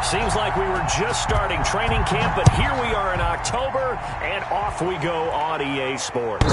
Seems like we were just starting training camp, but here we are in October, and off we go on EA Sports.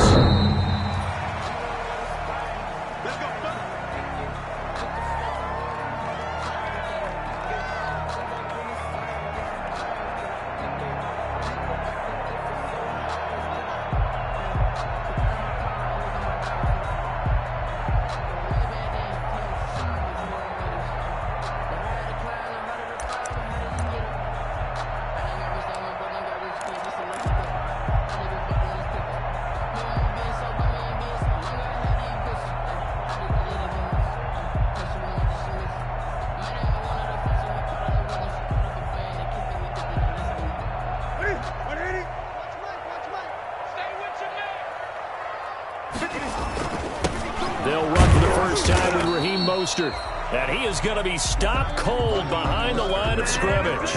They'll run for the first time with Raheem Mostert. And he is going to be stopped cold behind the line of scrimmage.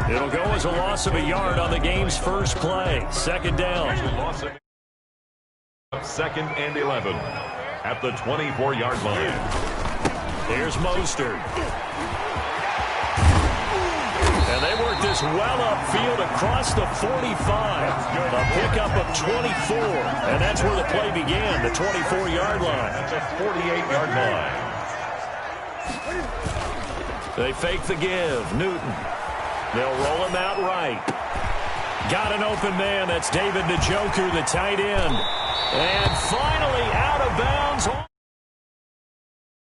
It'll go as a loss of a yard on the game's first play. Second down. Second and 11 at the 24-yard line. Here's Mostert. And they work this well upfield across the 45. A pickup of 24. And that's where the play began, the 24-yard line. That's a 48-yard line. They fake the give. Newton. They'll roll him out right. Got an open man. That's David Njoku, the tight end. And finally out of bounds.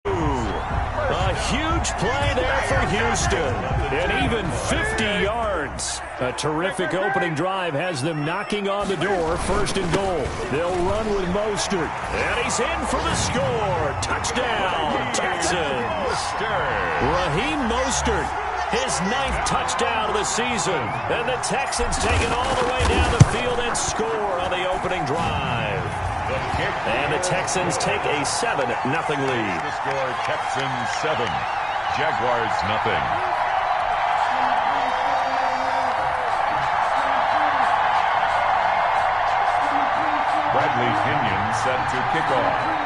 A huge play there for Houston. And even 50 yards. A terrific opening drive has them knocking on the door. First and goal. They'll run with Mostert. And he's in for the score. Touchdown, Texans. Raheem Mostert, his 9th touchdown of the season. And the Texans take it all the way down the field and score on the opening drive. And the Texans take a 7-0 lead. The score, Texans 7, Jaguars 0. Bradley Pinion set to kick off.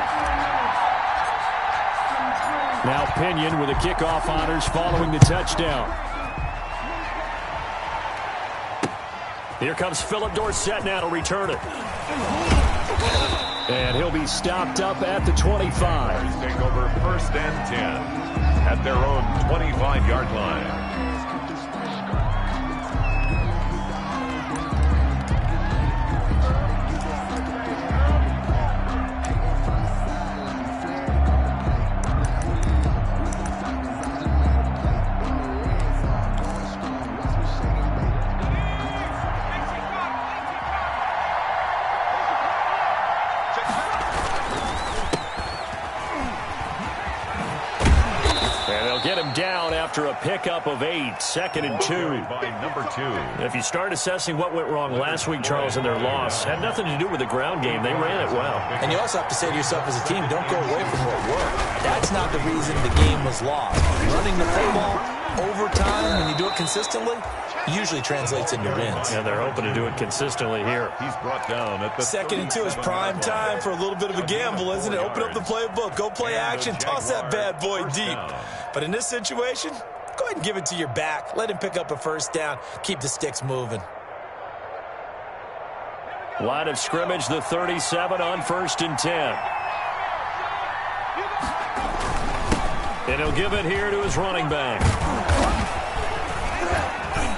Now Pinion with the kickoff honors following the touchdown. Here comes Philip Dorsett now to return it. And he'll be stopped up at the 25. Take over first and 10 at their own 25-yard line. Get him down after a pickup of 8, second and 2. By number 2. If you start assessing what went wrong last week, Charles, in their loss, had nothing to do with the ground game. They ran it well. And you also have to say to yourself as a team, don't go away from what worked. That's not the reason the game was lost. Running the football, overtime, when you do it consistently, usually translates into wins. And they're hoping to do it consistently here. He's brought down at the second and 2 is prime time for a little bit of a gamble, isn't it? Open up the playbook, go play action, toss that bad boy deep. But in this situation, go ahead and give it to your back. Let him pick up a first down. Keep the sticks moving. Line of scrimmage, the 37 on first and 10. And he'll give it here to his running back.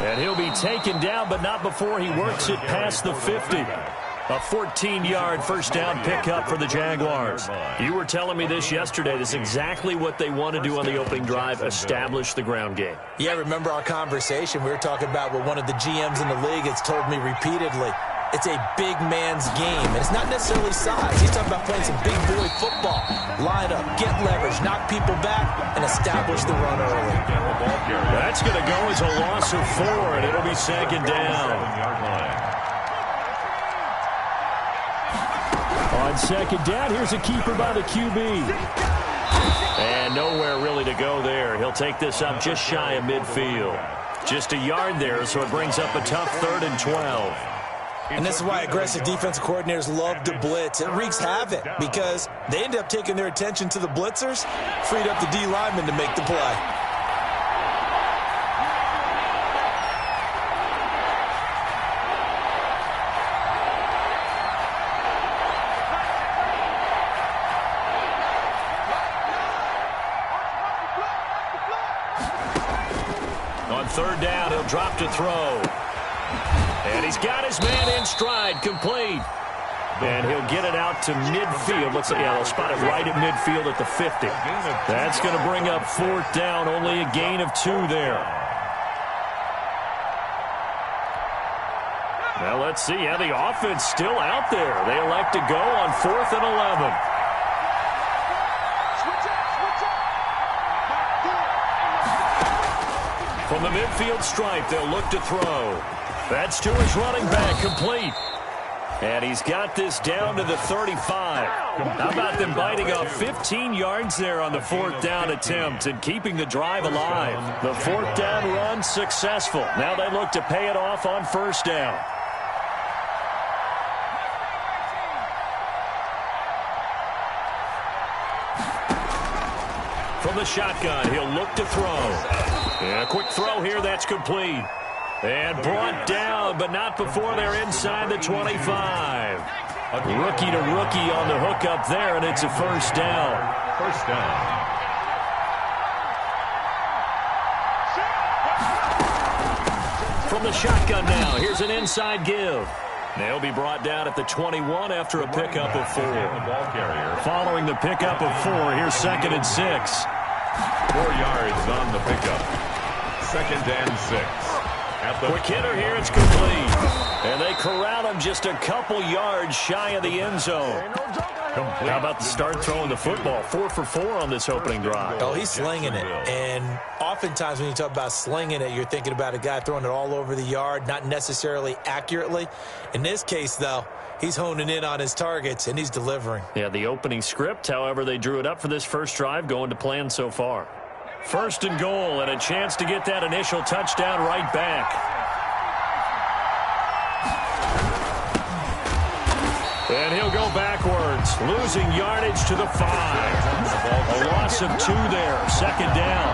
And he'll be taken down, but not before he works it past the 50. A 14-yard first down pickup for the Jaguars. You were telling me this yesterday. This is exactly what they want to do on the opening drive, establish the ground game. Yeah, remember our conversation. We were talking about what one of the GMs in the league has told me repeatedly. It's a big man's game, and it's not necessarily size. He's talking about playing some big boy football. Line up, get leverage, knock people back, and establish the run early. That's going to go as a loss of 4, and it'll be second down. On second down, here's a keeper by the QB. And nowhere really to go there. He'll take this up just shy of midfield. Just a yard there, so it brings up a tough 3rd and 12. And this is why aggressive defensive coordinators love to blitz. It wreaks havoc because they end up taking their attention to the blitzers, freed up the D lineman to make the play. On third down, he'll drop to throw. And he's got his man in stride, complete. And he'll get it out to midfield. Let's see, yeah, they'll spot it right at midfield at the 50. That's going to bring up fourth down, only a gain of 2 there. Well, let's see how the offense still out there. They elect to go on 4th and 11. From the midfield stripe, they'll look to throw. That's to his running back, complete. And he's got this down to the 35. How about them biting off 15 yards there on the 4th down attempt and keeping the drive alive? The 4th down run successful. Now they look to pay it off on 1st down. From the shotgun, he'll look to throw. And a quick throw here, that's complete. And brought down, but not before they're inside the 25. Rookie to rookie on the hookup there, and it's a 1st down. 1st down. From the shotgun now, here's an inside give. They'll be brought down at the 21 after a pickup of 4. Following the pickup of 4, here's 2nd and 6. 4 yards on the pickup. 2nd and 6. Quick hitter here, it's complete. And they corral him just a couple yards shy of the end zone. How about the start throwing the football? 4 for 4 on this opening drive. Oh, he's slinging it. And oftentimes when you talk about slinging it, you're thinking about a guy throwing it all over the yard, not necessarily accurately. In this case, though, he's honing in on his targets, and he's delivering. Yeah, the opening script, however, they drew it up for this first drive, going to plan so far. 1st and goal, and a chance to get that initial touchdown right back. And he'll go backwards, losing yardage to the 5. A loss of 2 there, 2nd down.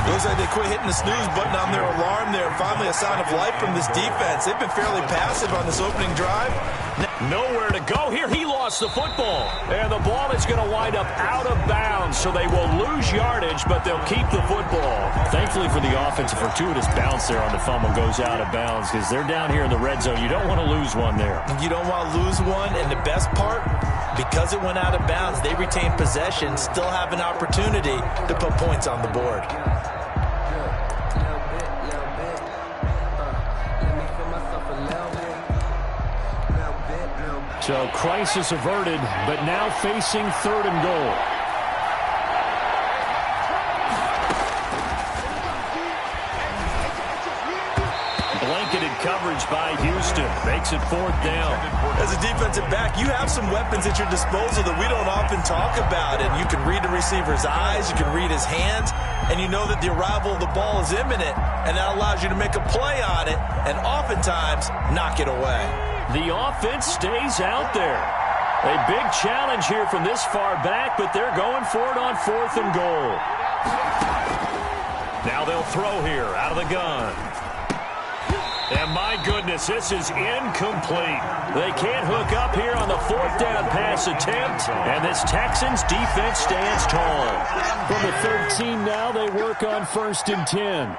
Looks like they quit hitting the snooze button on their alarm there. Finally a sign of life from this defense. They've been fairly passive on this opening drive. Nowhere to go here. He lost the football. And the ball is going to wind up out of bounds, so they will lose yardage, but they'll keep the football. Thankfully for the offense, a fortuitous bounce there on the fumble goes out of bounds because they're down here in the red zone. You don't want to lose one there. You don't want to lose one, and the best part, because it went out of bounds, they retain possession, still have an opportunity to put points on the board. So crisis averted, but now facing 3rd and goal. Blanketed coverage by Houston. Makes it 4th down. As a defensive back, you have some weapons at your disposal that we don't often talk about. And you can read the receiver's eyes, you can read his hands, and you know that the arrival of the ball is imminent. And that allows you to make a play on it and oftentimes knock it away. The offense stays out there. A big challenge here from this far back, but they're going for it on 4th and goal. Now they'll throw here out of the gun. And my goodness, this is incomplete. They can't hook up here on the 4th down pass attempt, and this Texans defense stands tall. From the 13 now, they work on 1st and 10.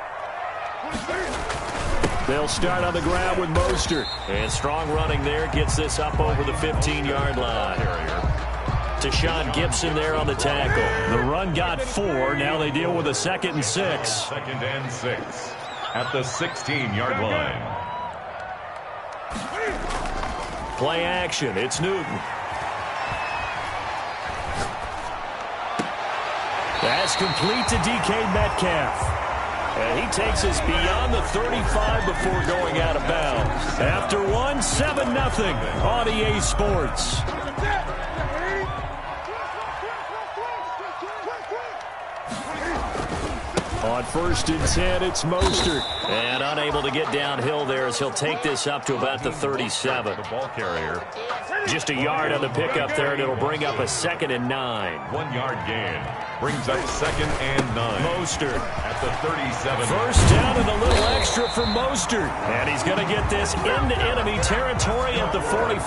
They'll start on the ground with Mostert. And strong running there gets this up over the 15-yard line. Tashawn Gibson there on the tackle. The run got 4. Now they deal with a 2nd and 6. 2nd and 6 at the 16-yard line. Play action. It's Newton. That's complete to DK Metcalf. And he takes us beyond the 35 before going out of bounds. After 7-0 on EA Sports. On 1st and 10, it's Mostert. And unable to get downhill there as he'll take this up to about the 37. The ball carrier. Just a yard on the pickup there, and it'll bring up a 2nd and 9. 1 yard gain. Brings up 2nd and 9. Mostert at the 37. First down and a little extra for Mostert. And he's going to get this into enemy territory at the 45.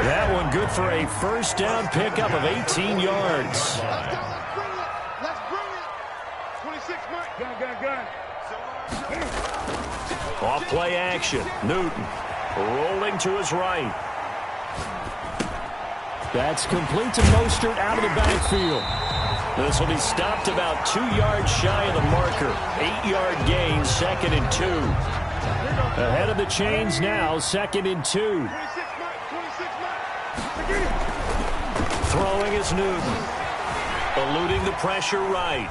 That one good for a first down pickup of 18 yards. Off play action. Newton rolling to his right. That's complete to Mostert out of the backfield. This will be stopped about 2 yards shy of the marker. 8-yard gain, 2nd and 2. Ahead of the chains now, 2nd and 2. Throwing is Newton. Eluding the pressure right.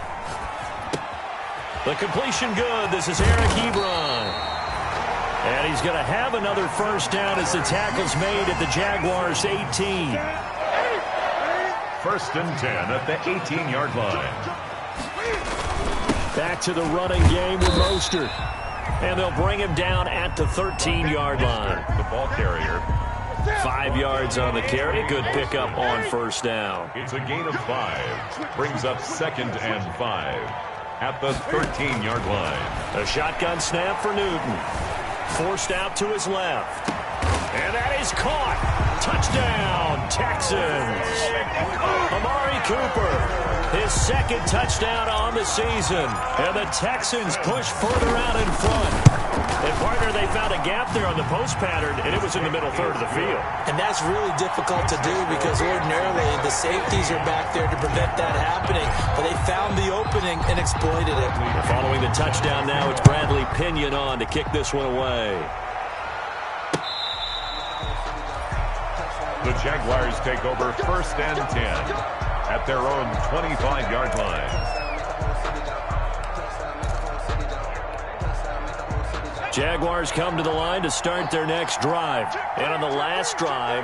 The completion good. This is Eric Ebron. And he's going to have another first down as the tackle's made at the Jaguars' 18. 1st and 10 at the 18-yard line. Back to the running game with Mostert. And they'll bring him down at the 13-yard line. The ball carrier. 5 yards on the carry. Good pickup on first down. It's a gain of 5. Brings up 2nd and 5 at the 13-yard line. A shotgun snap for Newton. Forced out to his left. And that is caught. Touchdown, Texans. Amari Cooper, his 2nd touchdown on the season. And the Texans push further out in front. And, partner, they found a gap there on the post pattern, and it was in the middle third of the field. And that's really difficult to do because ordinarily the safeties are back there to prevent that happening. But they found the opening and exploited it. Following the touchdown now, it's Bradley Pinion on to kick this one away. The Jaguars take over 1st and 10 at their own 25-yard line. Jaguars come to the line to start their next drive. And on the last drive,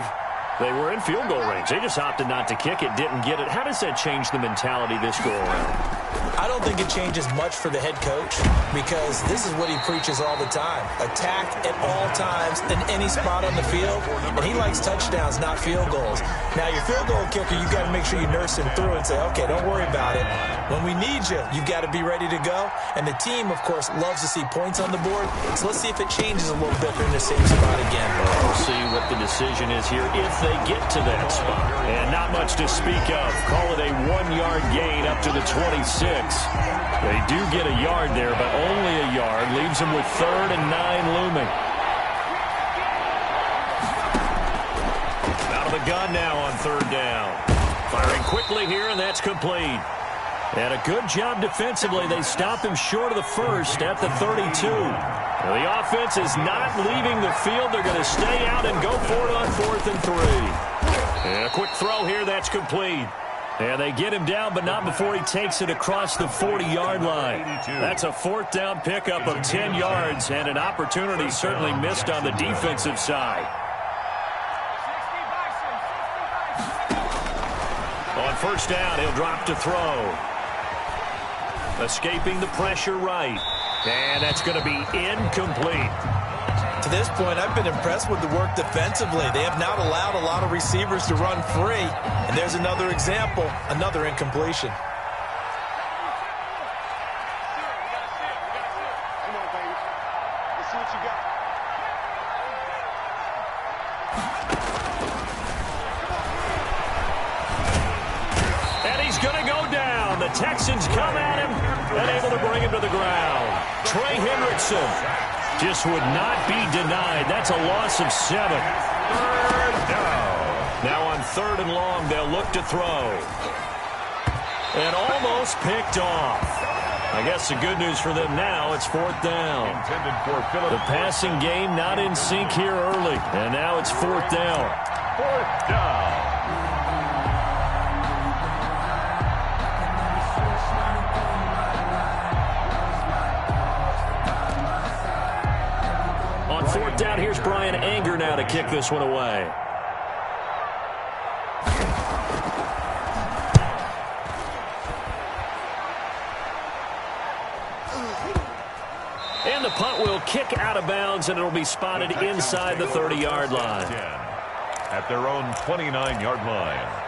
they were in field goal range. They just opted not to kick it, didn't get it. How does that change the mentality this go around? I don't think it changes much for the head coach because this is what he preaches all the time. Attack at all times in any spot on the field, and he likes touchdowns, not field goals. Now, your field goal kicker, you've got to make sure you nurse him through and say, okay, don't worry about it. When we need you, you've got to be ready to go. And the team, of course, loves to see points on the board. So let's see if it changes a little bit. They're in the same spot again. We'll see what the decision is here if they get to that spot. And not much to speak of. Call it a 1-yard gain up to the 26. They do get a yard there, but only a yard. Leaves them with 3rd and 9 looming. Out of the gun now on 3rd down. Firing quickly here, and that's complete. And a good job defensively. They stop him short of the first at the 32. Now the offense is not leaving the field. They're going to stay out and go for it on 4th and 3. And a quick throw here. That's complete. And they get him down, but not before he takes it across the 40-yard line. That's a 4th down pickup of 10 yards and an opportunity certainly missed on the defensive side. On first down, he'll drop to throw. Escaping the pressure right. And that's going to be incomplete. To this point, I've been impressed with the work defensively. They have not allowed a lot of receivers to run free. And there's another example, another incompletion. And he's going to go down. The Texans come at him and able to bring him to the ground. Trey Hendrickson just would not be denied. That's a loss of 7. 3rd down. Now on 3rd and long, they'll look to throw. And almost picked off. I guess the good news for them now, it's 4th down. The passing game not in sync here early. And now it's 4th down. 4th down. On 4th down, here's Brian Anger now to kick this one away. And the punt will kick out of bounds, and it'll be spotted inside the 30-yard line. At their own 29-yard line.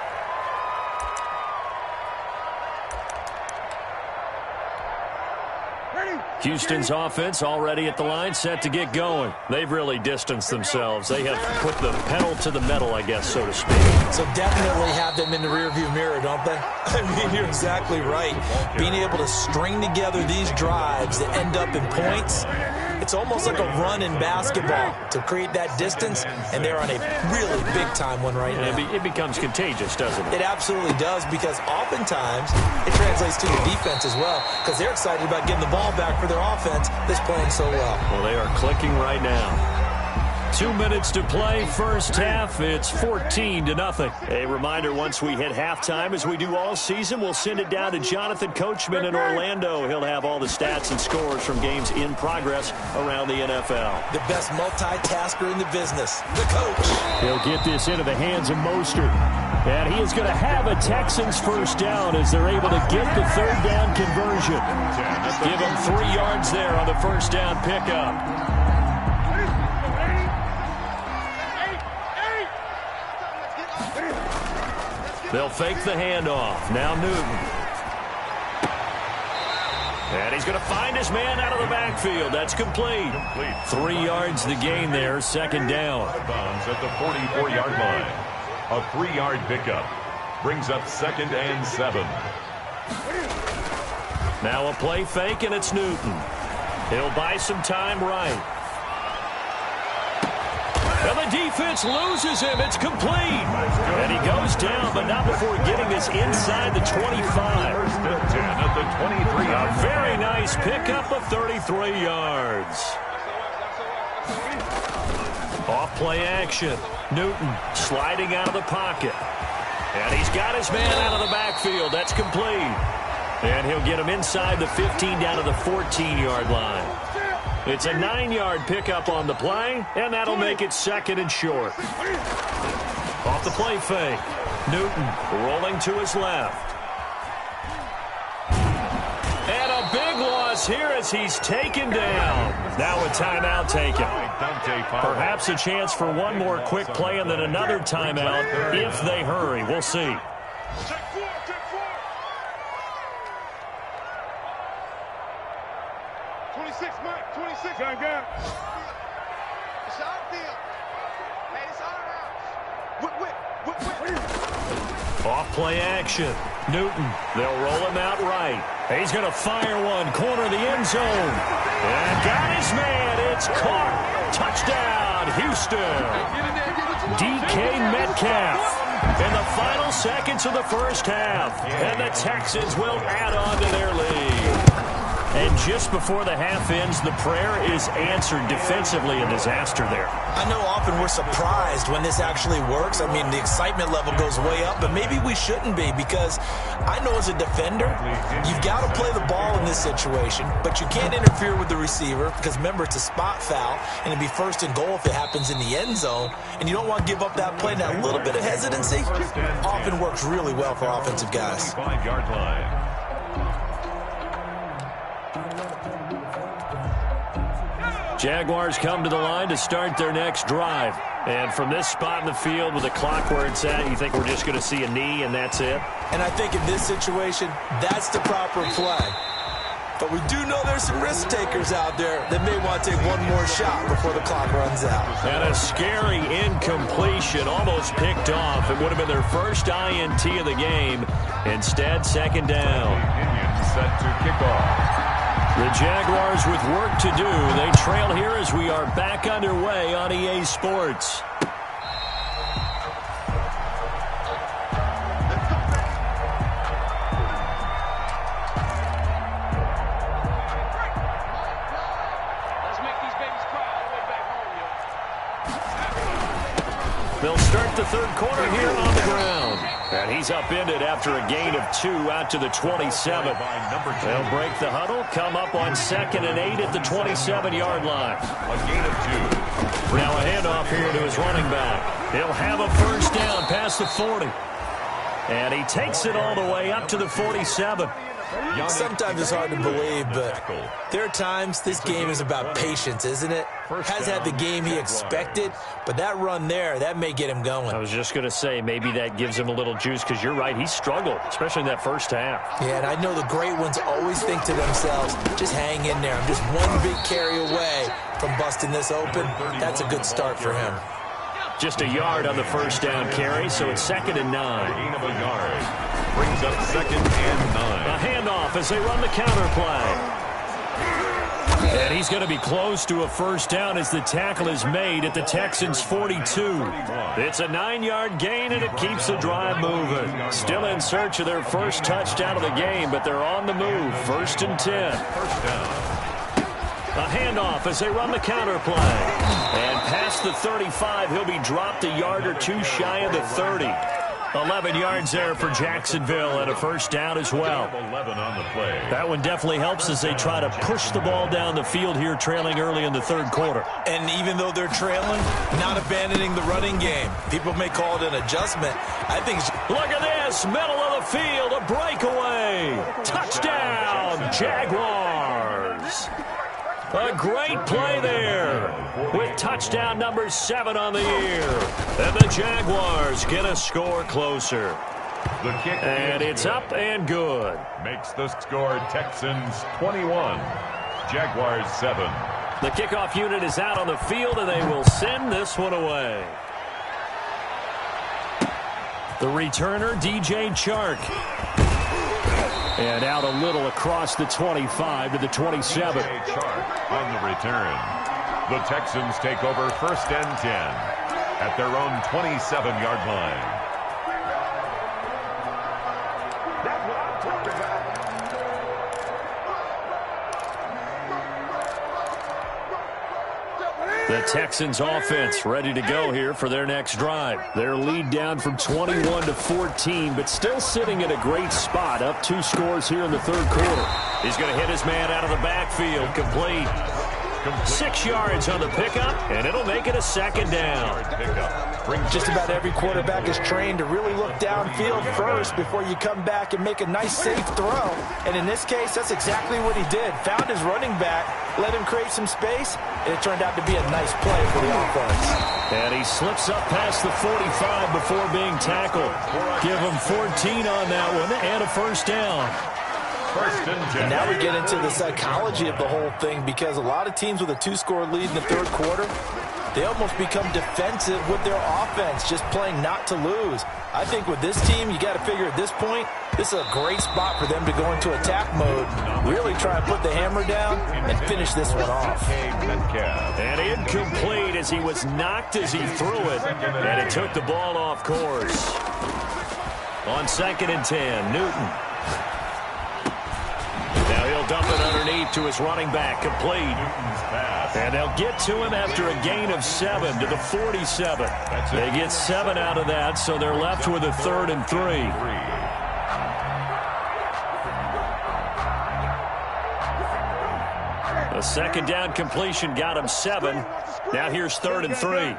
Houston's offense already at the line, set to get going. They've really distanced themselves. They have put the pedal to the metal, I guess, so to speak. So definitely have them in the rearview mirror, don't they? I mean, you're exactly right. Being able to string together these drives that end up in points, it's almost like a run in basketball to create that distance, and they're on a really big-time one right now. It becomes contagious, doesn't it? It absolutely does, because oftentimes it translates to your defense as well, because they're excited about getting the ball back for their offense that's playing so well. Well, they are clicking right now. 2 minutes to play, first half. It's 14-0. A reminder, once we hit halftime, as we do all season, we'll send it down to Jonathan Coachman in Orlando. He'll have all the stats and scores from games in progress around the NFL. The best multitasker in the business, the coach. He'll get this into the hands of Mostert. And he is going to have a Texans first down as they're able to get the third down conversion. Give him 3 yards there on the first down pickup. They'll fake the handoff. Now Newton. And he's going to find his man out of the backfield. That's complete. 3 yards the gain there, second down. Bounds at the 44-yard line. A 3-yard pickup brings up 2nd and 7. Now a play fake, and it's Newton. He'll buy some time right. And the defense loses him. It's complete. And he goes down, but not before getting this inside the 25. First and 10 at the 23. A very nice pickup of 33 yards. Off play action. Newton sliding out of the pocket. And he's got his man out of the backfield. That's complete. And he'll get him inside the 15 down to the 14-yard line. It's a 9-yard pickup on the play, and that'll make it second and short. Off the play fake. Newton rolling to his left. And a big loss here as he's taken down. Now a timeout taken. Perhaps a chance for one more quick play and then another timeout if they hurry. We'll see. Off play action. Newton, they'll roll him out right. He's going to fire one, corner of the end zone. And got his man. It's caught. Touchdown, Houston. DK Metcalf in the final seconds of the first half. And the Texans will add on to their lead. And just before the half ends, the prayer is answered defensively. A disaster there. I know often we're surprised when this actually works. I mean, the excitement level goes way up, but maybe we shouldn't be, because I know as a defender, you've got to play the ball in this situation, but you can't interfere with the receiver because, remember, it's a spot foul, and it'd be first and goal if it happens in the end zone, and you don't want to give up that play. That little bit of hesitancy often works really well for offensive guys. 5-yard line. Jaguars come to the line to start their next drive. And from this spot in the field with the clock where it's at, you think we're just going to see a knee and that's it? And I think in this situation, that's the proper play. But we do know there's some risk takers out there that may want to take one more shot before the clock runs out. And a scary incompletion, almost picked off. It would have been their first INT of the game. Instead, second down. Indians set to kick off. The Jaguars with work to do. They trail here as we are back underway on EA Sports. They'll start the third quarter here on the ground. And he's upended after a gain of 2 out to the 27. They'll break the huddle, come up on 2nd and 8 at the 27-yard line. A gain of 2. Now a handoff here to his running back. He'll have a first down past the 40. And he takes it all the way up to the 47. Sometimes it's hard to believe, but there are times this game is about patience, isn't it? Has had the game he expected, but that run there, that may get him going. I was just going to say, maybe that gives him a little juice, because you're right, he struggled, especially in that first half. Yeah, and I know the great ones always think to themselves, just hang in there. I'm just one big carry away from busting this open. That's a good start for him. Just a yard on the first down carry, so it's 2nd and 9. Gain of a yard. Brings up 2nd and 9. A handoff as they run the counter play. And he's going to be close to a first down as the tackle is made at the Texans' 42. It's a 9-yard gain, and it keeps the drive moving. Still in search of their first touchdown of the game, but they're on the move. 1st and 10. First down. A handoff as they run the counter play. And past the 35, he'll be dropped a yard or two shy of the 30. 11 yards there for Jacksonville, and a first down as well. 11 on the play. That one definitely helps as they try to push the ball down the field here, trailing early in the 3rd quarter. And even though they're trailing, not abandoning the running game. People may call it an adjustment. I think look at this, middle of the field, a breakaway. Touchdown, Jaguars. A great play there with touchdown number 7 on the year. And the Jaguars get a score closer. The kick and it's up and good. Makes the score Texans 21, Jaguars 7. The kickoff unit is out on the field, and they will send this one away. The returner, DJ Chark. And out a little across the 25 to the 27. Chark on the return. The Texans take over 1st and 10 at their own 27-yard line. The Texans offense ready to go here for their next drive. Their lead down from 21 to 14, but still sitting at a great spot, up 2 scores here in the 3rd quarter. He's going to hit his man out of the backfield, complete. 6 yards on the pickup, and it'll make it a 2nd down. Just about every quarterback is trained to really look downfield first before you come back and make a nice, safe throw. And in this case, that's exactly what he did. Found his running back, let him create some space, and it turned out to be a nice play for the offense. And he slips up past the 45 before being tackled. Give him 14 on that one and a first down. And now we get into the psychology of the whole thing, because a lot of teams with a 2-score lead in the 3rd quarter, they almost become defensive with their offense, just playing not to lose. I think with this team, you got to figure at this point, this is a great spot for them to go into attack mode, really try and put the hammer down and finish this one off. And incomplete as he was knocked as he threw it, and it took the ball off course. On 2nd and 10, Newton. Now he'll dump it underneath to his running back, complete. And they'll get to him after a gain of 7 to the 47. They get 7 out of that, so they're left with a 3rd and 3. A 2nd down completion got him 7. Now here's 3rd and 3.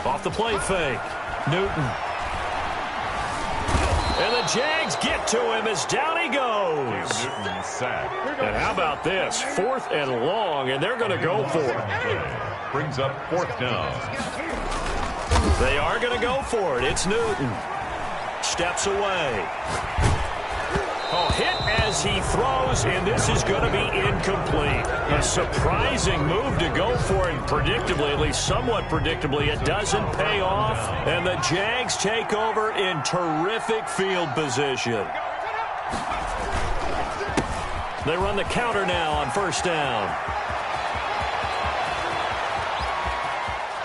Off the play fake, Newton. And the Jags get to him as down he goes. And how about this? 4th and long, and they're going to go for it. Brings up 4th down. They are going to go for it. It's Newton. Steps away. Oh, hit as he throws, and this is going to be incomplete. A surprising move to go for it, predictably, at least somewhat predictably. It doesn't pay off, and the Jags take over in terrific field position. They run the counter now on 1st down.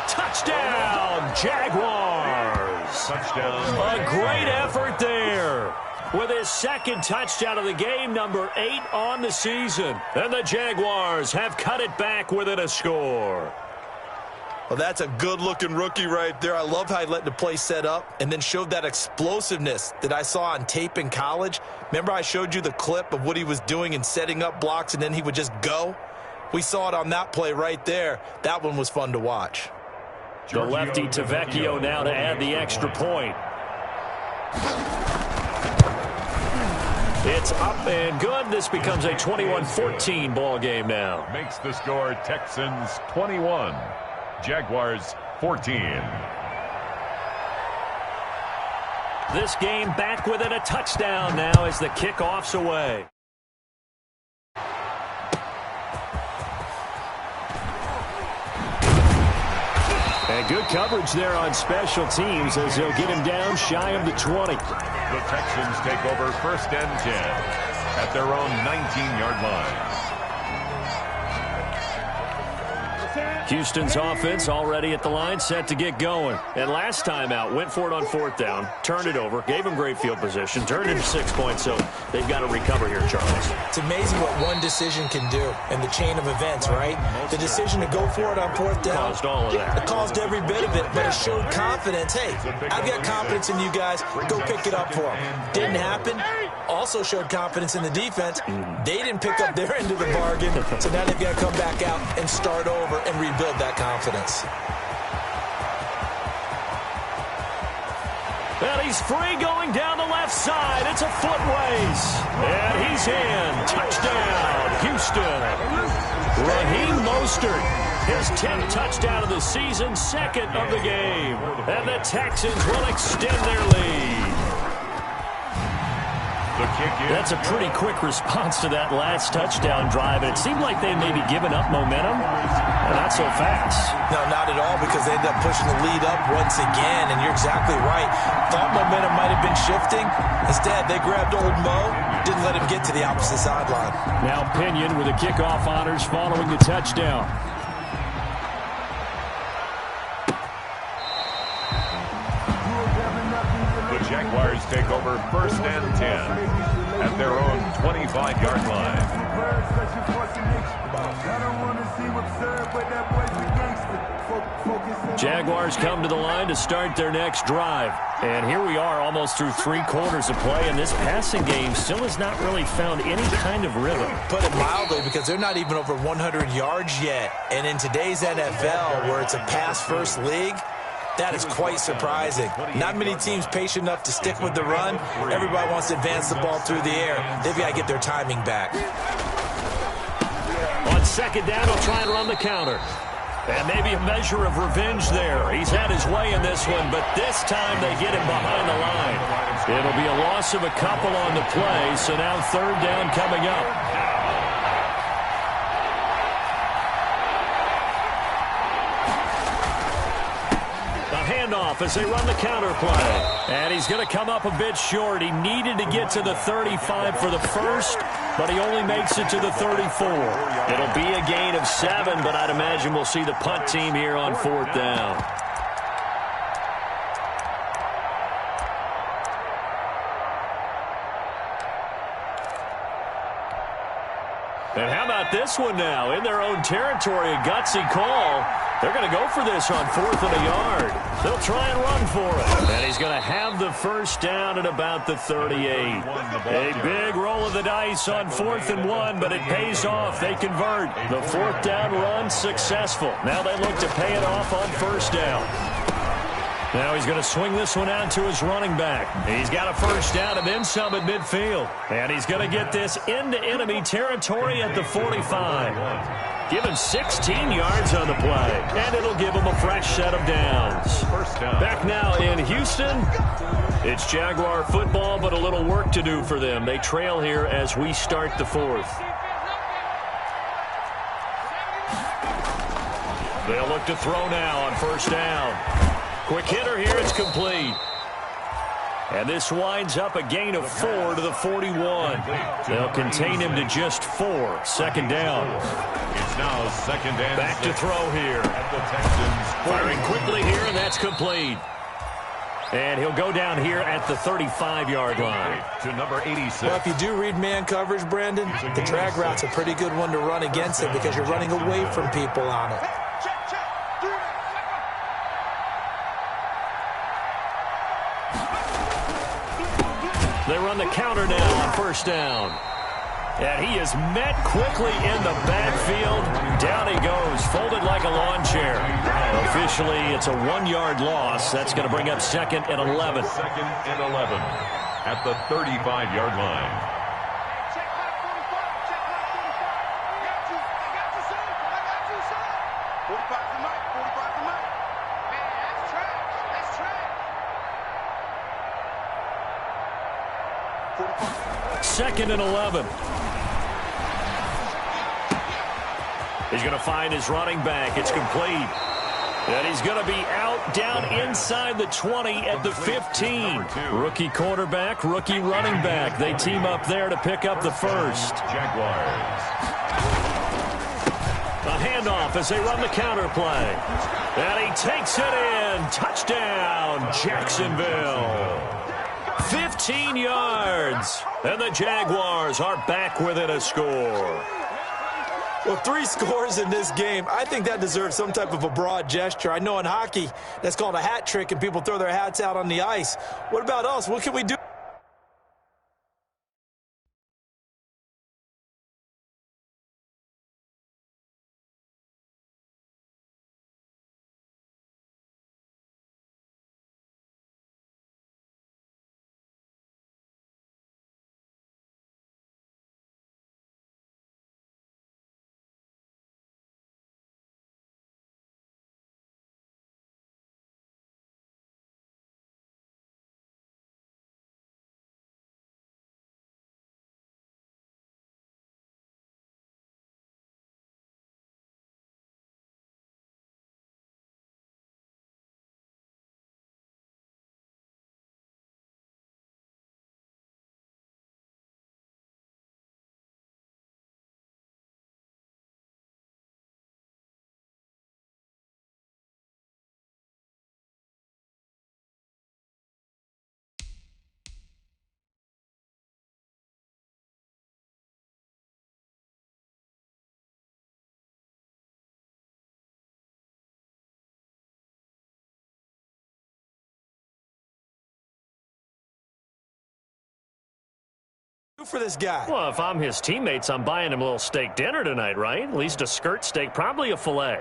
Touchdown, Jaguars! Touchdown. A great effort there. With his 2nd touchdown of the game, number 8 on the season. And the Jaguars have cut it back within a score. Well, that's a good-looking rookie right there. I love how he let the play set up and then showed that explosiveness that I saw on tape in college. Remember I showed you the clip of what he was doing and setting up blocks, and then he would just go? We saw it on that play right there. That one was fun to watch. The lefty Tavecchio now to add the extra point. It's up and good. This becomes a 21-14 ball game now. Makes the score Texans 21, Jaguars 14. This game back within a touchdown now as the kickoff's away. And good coverage there on special teams as they'll get him down shy of the 20. The Texans take over 1st and 10 at their own 19-yard line. Houston's offense already at the line, set to get going. And last time out, went for it on 4th down, turned it over, gave him great field position, turned into 6 points, so they've got to recover here, Charles. It's amazing what one decision can do in the chain of events, right? The decision to go for it on 4th down. Caused all of that. It caused every bit of it, but it showed confidence. Hey, I've got confidence in you guys. Go pick it up for them. Didn't happen. Also showed confidence in the defense. They didn't pick up their end of the bargain, so now they've got to come back out and start over and rebuild that confidence. And he's free going down the left side. It's a foot race. And he's in. Touchdown, Houston. Raheem Mostert, his 10th touchdown of the season, 2nd of the game. And the Texans will extend their lead. That's a pretty quick response to that last touchdown drive. And it seemed like they maybe given up momentum. Not so fast. No, not at all, because they ended up pushing the lead up once again. And you're exactly right. Thought momentum might have been shifting. Instead, they grabbed old Mo, didn't let him get to the opposite sideline. Now Pinion with the kickoff honors following the touchdown. The Jaguars take over 1st and 10 at their own 25-yard line. Jaguars come to the line to start their next drive. And here we are almost through 3/4 of play, and this passing game still has not really found any kind of rhythm. Put it mildly, because they're not even over 100 yards yet. And in today's NFL, where it's a pass-first league, that is quite surprising. Not many teams patient enough to stick with the run. Everybody wants to advance the ball through the air. They've got to get their timing back. On 2nd down, he'll try and run the counter. And maybe a measure of revenge there. He's had his way in this one, but this time they get him behind the line. It'll be a loss of a couple on the play, so now 3rd down coming up. Handoff as they run the counter play. And he's going to come up a bit short. He needed to get to the 35 for the first, but he only makes it to the 34. It'll be a gain of 7, but I'd imagine we'll see the punt team here on 4th down. And how about this one now? In their own territory, a gutsy call. They're going to go for this on 4th and a yard. They'll try and run for it. And he's going to have the first down at about the 38. A big roll of the dice on 4th and 1, but it pays off. They convert. The 4th down run successful. Now they look to pay it off on 1st down. Now he's going to swing this one out to his running back. He's got a first down and then some at midfield. And he's going to get this into enemy territory at the 45. Give him 16 yards on the play. And it'll give him a fresh set of downs. First down. Back now in Houston. It's Jaguar football, but a little work to do for them. They trail here as we start the 4th. They'll look to throw now on 1st down. Quick hitter here, it's complete. And this winds up a gain of 4 to the 41. They'll contain him to just 4. 2nd down. It's now 2nd and back 6 to throw here. At the Texans. Firing quickly here, and that's complete. And he'll go down here at the 35-yard line. To number 86. Well, if you do read man coverage, Brandon, the drag route's a pretty good one to run against it because you're running away from people on it. They run the counter now on 1st down. And he is met quickly in the backfield. Down he goes, folded like a lawn chair. Officially, it's a 1-yard loss. That's going to bring up 2nd and 11. 2nd and 11 at the 35-yard line. Second and 11. He's going to find his running back. It's complete. And he's going to be out down inside the 20 at the 15. Rookie quarterback, rookie running back. They team up there to pick up the first. Jaguars. A handoff as they run the counter play. And he takes it in. Touchdown, Jacksonville. 15 yards. And the Jaguars are back within a score. Well, 3 scores in this game. I think that deserves some type of a broad gesture. I know in hockey, that's called a hat trick, and people throw their hats out on the ice. What about us? What can we do? For this guy? Well, if I'm his teammates, I'm buying him a little steak dinner tonight, right? At least a skirt steak, probably a filet.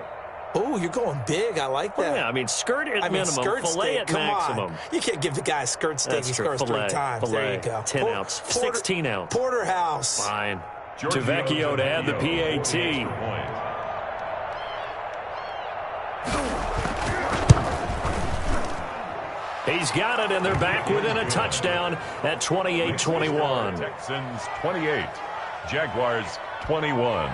Oh, you're going big. I like that. Well, yeah, I mean, skirt at minimum, skirt filet steak, at come maximum. On. You can't give the guy a skirt steak. That's He true. scores 3 times. Filet, there you go. 10 ounce, 16 ounce. Porterhouse. Fine. Tavecchio to add the PAT. He's got it, and they're back within a touchdown at 28-21. Texans 28, Jaguars 21.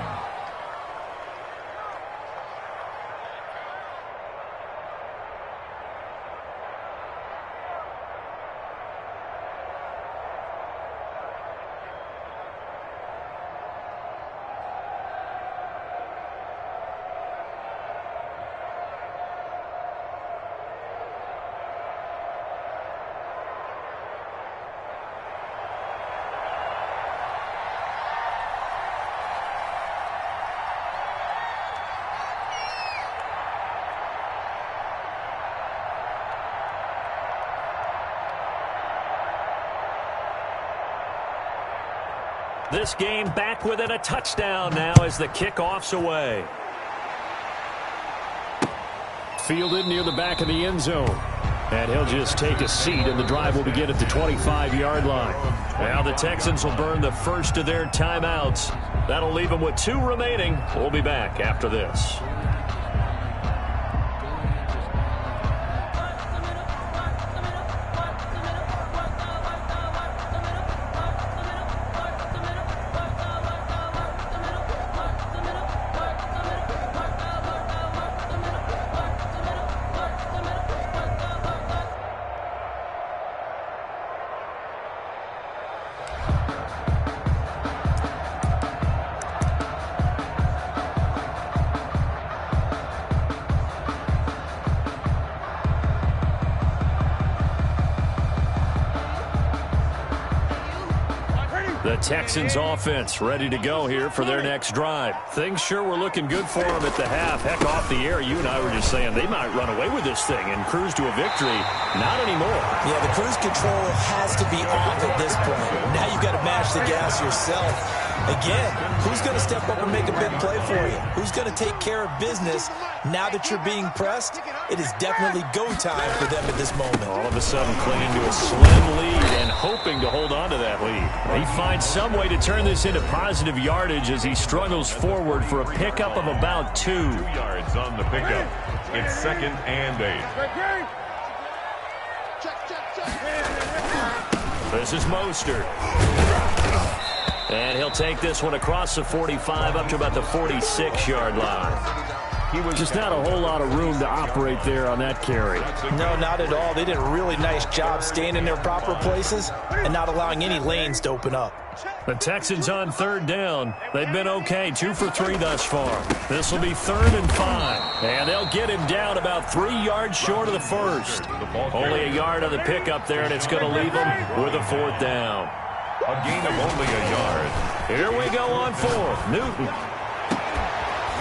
This game back within a touchdown now as the kickoff's away. Fielded near the back of the end zone. And he'll just take a seat, and the drive will begin at the 25-yard line. Now the Texans will burn the first of their timeouts. That'll leave them with 2 remaining. We'll be back after this. The Texans offense ready to go here for their next drive. Things sure were looking good for them at the half. Heck, off the air, you and I were just saying they might run away with this thing and cruise to a victory. Not anymore. Yeah, the cruise control has to be off at this point. Now you've got to match touch the gas yourself. Again, who's going to step up and make a big play for you? Who's going to take care of business now that you're being pressed? It is definitely go time for them at this moment. All of a sudden clinging to a slim lead and hoping to hold on to that lead. He finds some way to turn this into positive yardage as he struggles forward for a pickup of about 2. 2 yards on the pickup. It's 2nd and 8. This is Mostert. And he'll take this one across the 45 up to about the 46-yard line. He was just not a whole lot of room to operate there on that carry. No, not at all. They did a really nice job staying in their proper places and not allowing any lanes to open up. The Texans on 3rd down. They've been okay, 2 for 3 thus far. This will be 3rd and 5. And they'll get him down about 3 yards short of the first. Only a yard on the pickup there, and it's going to leave them with a 4th down. A gain of only a yard. Here we go on 4th. Newton.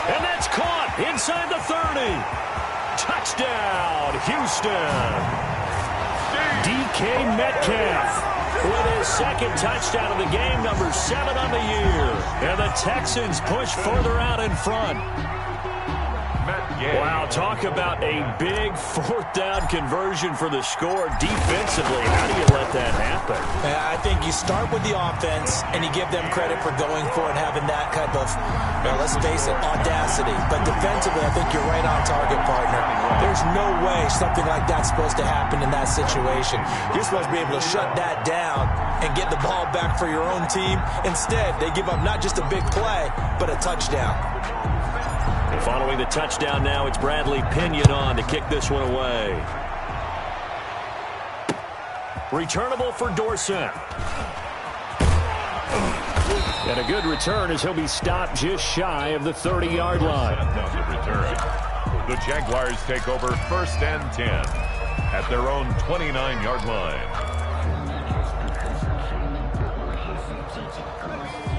And that's caught inside the 30. Touchdown, Houston. DK Metcalf with his 2nd touchdown of the game, number 7 on the year. And the Texans push further out in front. Wow, talk about a big 4th down conversion for the score defensively. How do you let that happen? I think you start with the offense and you give them credit for going for it and having that type of, let's face it, audacity. But defensively, I think you're right on target, partner. There's no way something like that's supposed to happen in that situation. You're supposed to be able to shut that down and get the ball back for your own team. Instead, they give up not just a big play, but a touchdown. Following the touchdown now, it's Bradley Pinion on to kick this one away. Returnable for Dorsett. And a good return as he'll be stopped just shy of the 30-yard line. The Jaguars take over 1st and 10 at their own 29-yard line.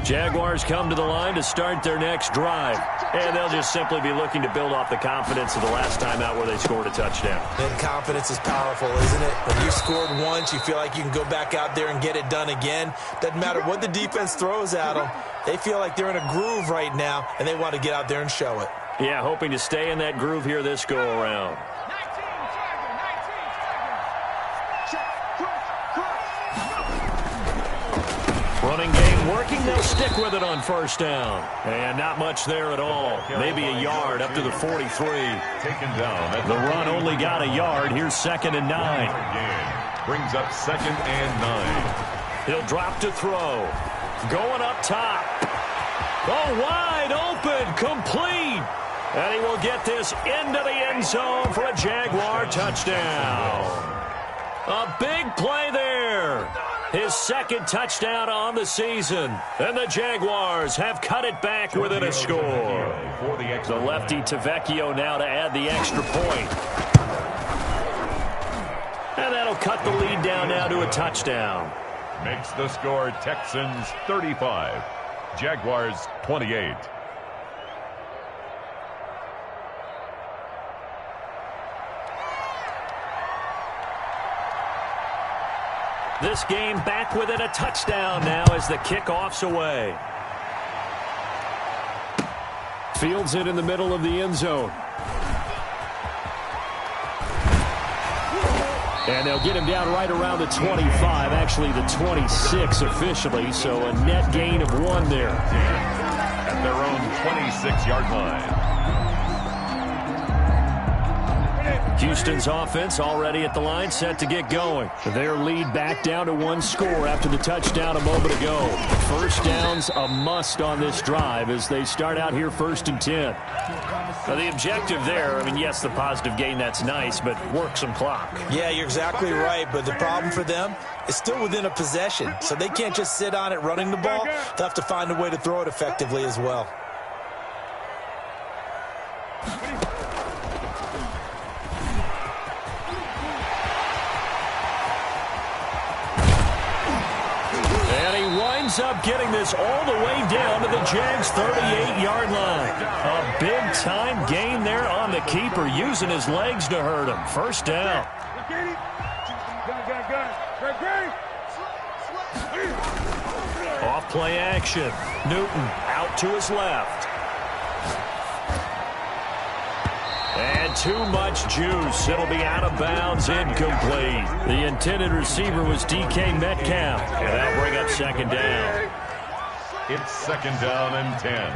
Jaguars come to the line to start their next drive. And they'll just simply be looking to build off the confidence of the last time out where they scored a touchdown. And confidence is powerful, isn't it? When you scored once, you feel like you can go back out there and get it done again. Doesn't matter what the defense throws at them. They feel like they're in a groove right now, and they want to get out there and show it. Yeah, hoping to stay in that groove here this go-around. Running game working. They'll stick with it on 1st down. And not much there at all. Maybe a yard up to the 43. Taken down. The run only got a yard. Here's 2nd and 9. Brings up 2nd and 9. He'll drop to throw. Going up top. Oh, wide open. Complete. And he will get this into the end zone for a Jaguar touchdown. A big play there. His 2nd touchdown on the season. And the Jaguars have cut it back within a score. The lefty Tavecchio now to add the extra point. And that'll cut the lead down now to a touchdown. Makes the score Texans 35, Jaguars 28. This game back within a touchdown now as the kickoff's away. Fields it in the middle of the end zone. And they'll get him down right around the 25, actually the 26 officially, so a net gain of 1 there. At their own 26-yard line. Houston's offense already at the line, set to get going. Their lead back down to 1 score after the touchdown a moment ago. 1st down's a must on this drive as they start out here 1st and 10. Now the objective there, I mean, yes, the positive gain, that's nice, but work some clock. Yeah, you're exactly right, but the problem for them is still within a possession, so they can't just sit on it running the ball. They'll have to find a way to throw it effectively as well. Up getting this all the way down to the Jags' 38-yard line. A big-time gain there on the keeper, using his legs to hurt him. 1st down. play action. Newton out to his left. And too much juice. It'll be out of bounds, incomplete. The intended receiver was DK Metcalf. And that'll bring up second down. It's second down and 10.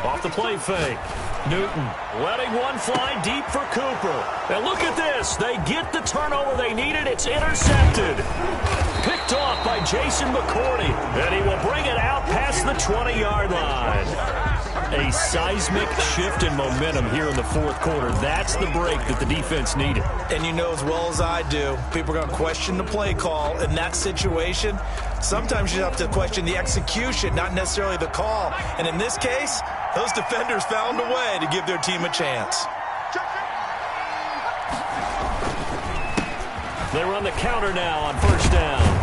Off the play fake. Newton letting one fly deep for Cooper. And look at this. They get the turnover they needed. It's intercepted. Picked off by Jason McCourty. And he will bring it out past the 20-yard line. A seismic shift in momentum here in the fourth quarter. That's the break that the defense needed. And you know as well as I do, people are going to question the play call in that situation. Sometimes you have to question the execution, not necessarily the call. And in this case, those defenders found a way to give their team a chance. They run the counter now on first down.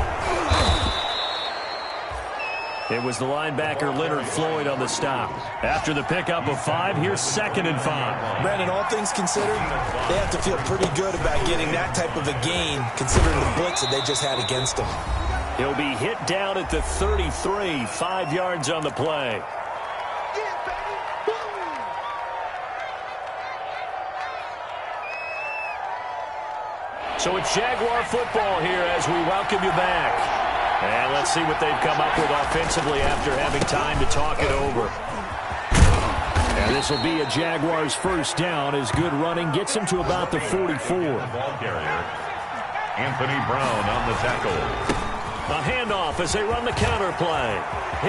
It was the linebacker Leonard Floyd on the stop. After the pickup of 5, here's 2nd and 5. Brandon, all things considered, they have to feel pretty good about getting that type of a gain, considering the blitz that they just had against them. He'll be hit down at the 33, 5 yards on the play. So it's Jaguar football here as we welcome you back. And let's see what they've come up with offensively after having time to talk it over. And this will be a Jaguars first down as good running gets them to about the 44. Ball carrier, Anthony Brown on the tackle. A handoff as they run the counter play.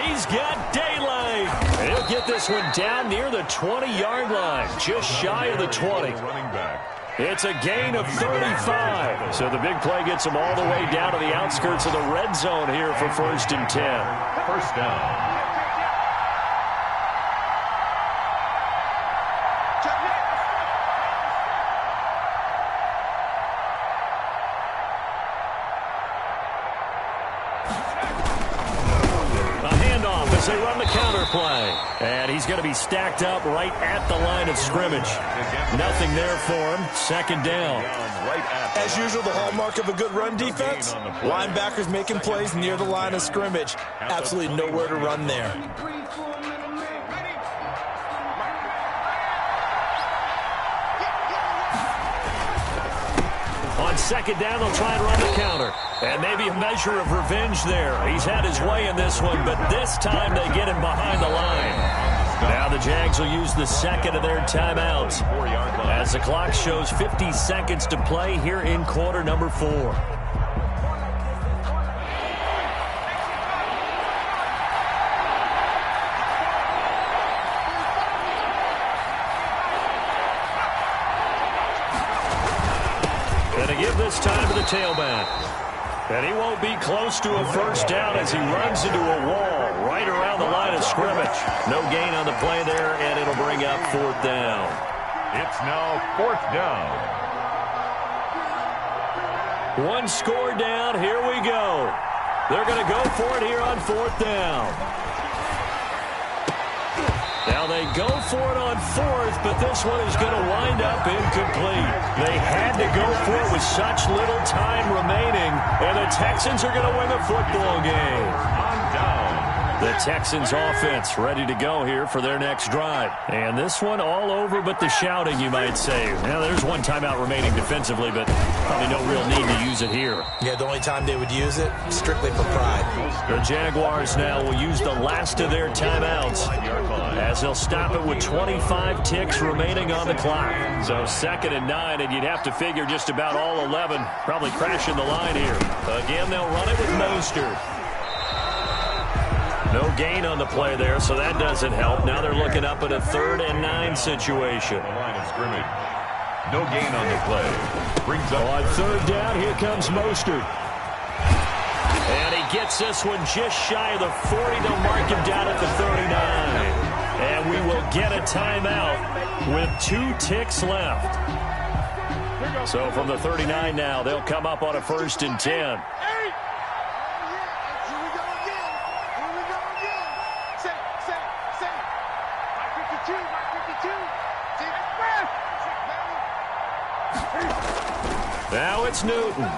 He's got daylight. He'll get this one down near the 20-yard line, just shy of the 20. Running back. It's a gain of 35. So the big play gets them all the way down to the outskirts of the red zone here for first and 10. First down. They run the counter play. And he's going to be stacked up right at the line of scrimmage. Nothing there for him. Second down. As usual, the hallmark of a good run defense, linebackers making plays near the line of scrimmage. Absolutely nowhere to run there. On second down, they'll try and run the counter. And maybe a measure of revenge there. He's had his way in this one, but this time they get him behind the line. Now the Jags will use the second of their timeouts as the clock shows 50 seconds to play here in quarter number 4. Give this time to the tailback. And he won't be close to a first down as he runs into a wall right around the line of scrimmage. No gain on the play there, and it'll bring up fourth down. It's now fourth down. One score down. Here we go. They're going to go for it here on fourth down. Now they go for it on fourth, but this one is going to wind up incomplete. They had to go for it with such little time remaining, and the Texans are going to win the football game. On down. The Texans offense ready to go here for their next drive. And this one all over but the shouting, you might say. Now, there's one timeout remaining defensively, but probably no real need to use it here. Yeah, the only time they would use it, strictly for pride. The Jaguars now will use the last of their timeouts as they'll stop it with 25 ticks remaining on the clock. So 2nd and 9, and you'd have to figure just about all 11 probably crashing the line here. Again, they'll run it with Mostert. No gain on the play there, so that doesn't help. Now they're looking up at a 3rd and 9 situation. The line of scrimmage. No gain on the play. Brings up on 3rd down, here comes Mostert. And he gets this one just shy of the 40. They'll mark him down at the 39. And we will get a timeout with 2 ticks left. So from the 39 now, they'll come up on a 1st and 10. Now it's Newton.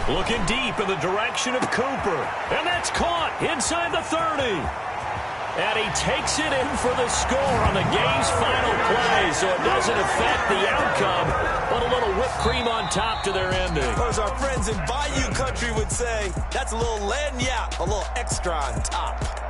Looking deep in the direction of Cooper. And that's caught inside the 30. And he takes it in for the score on the game's final play, so it doesn't affect the outcome, but a little whipped cream on top to their ending. Or as our friends in Bayou Country would say, that's a little lagniappe, a little extra on top.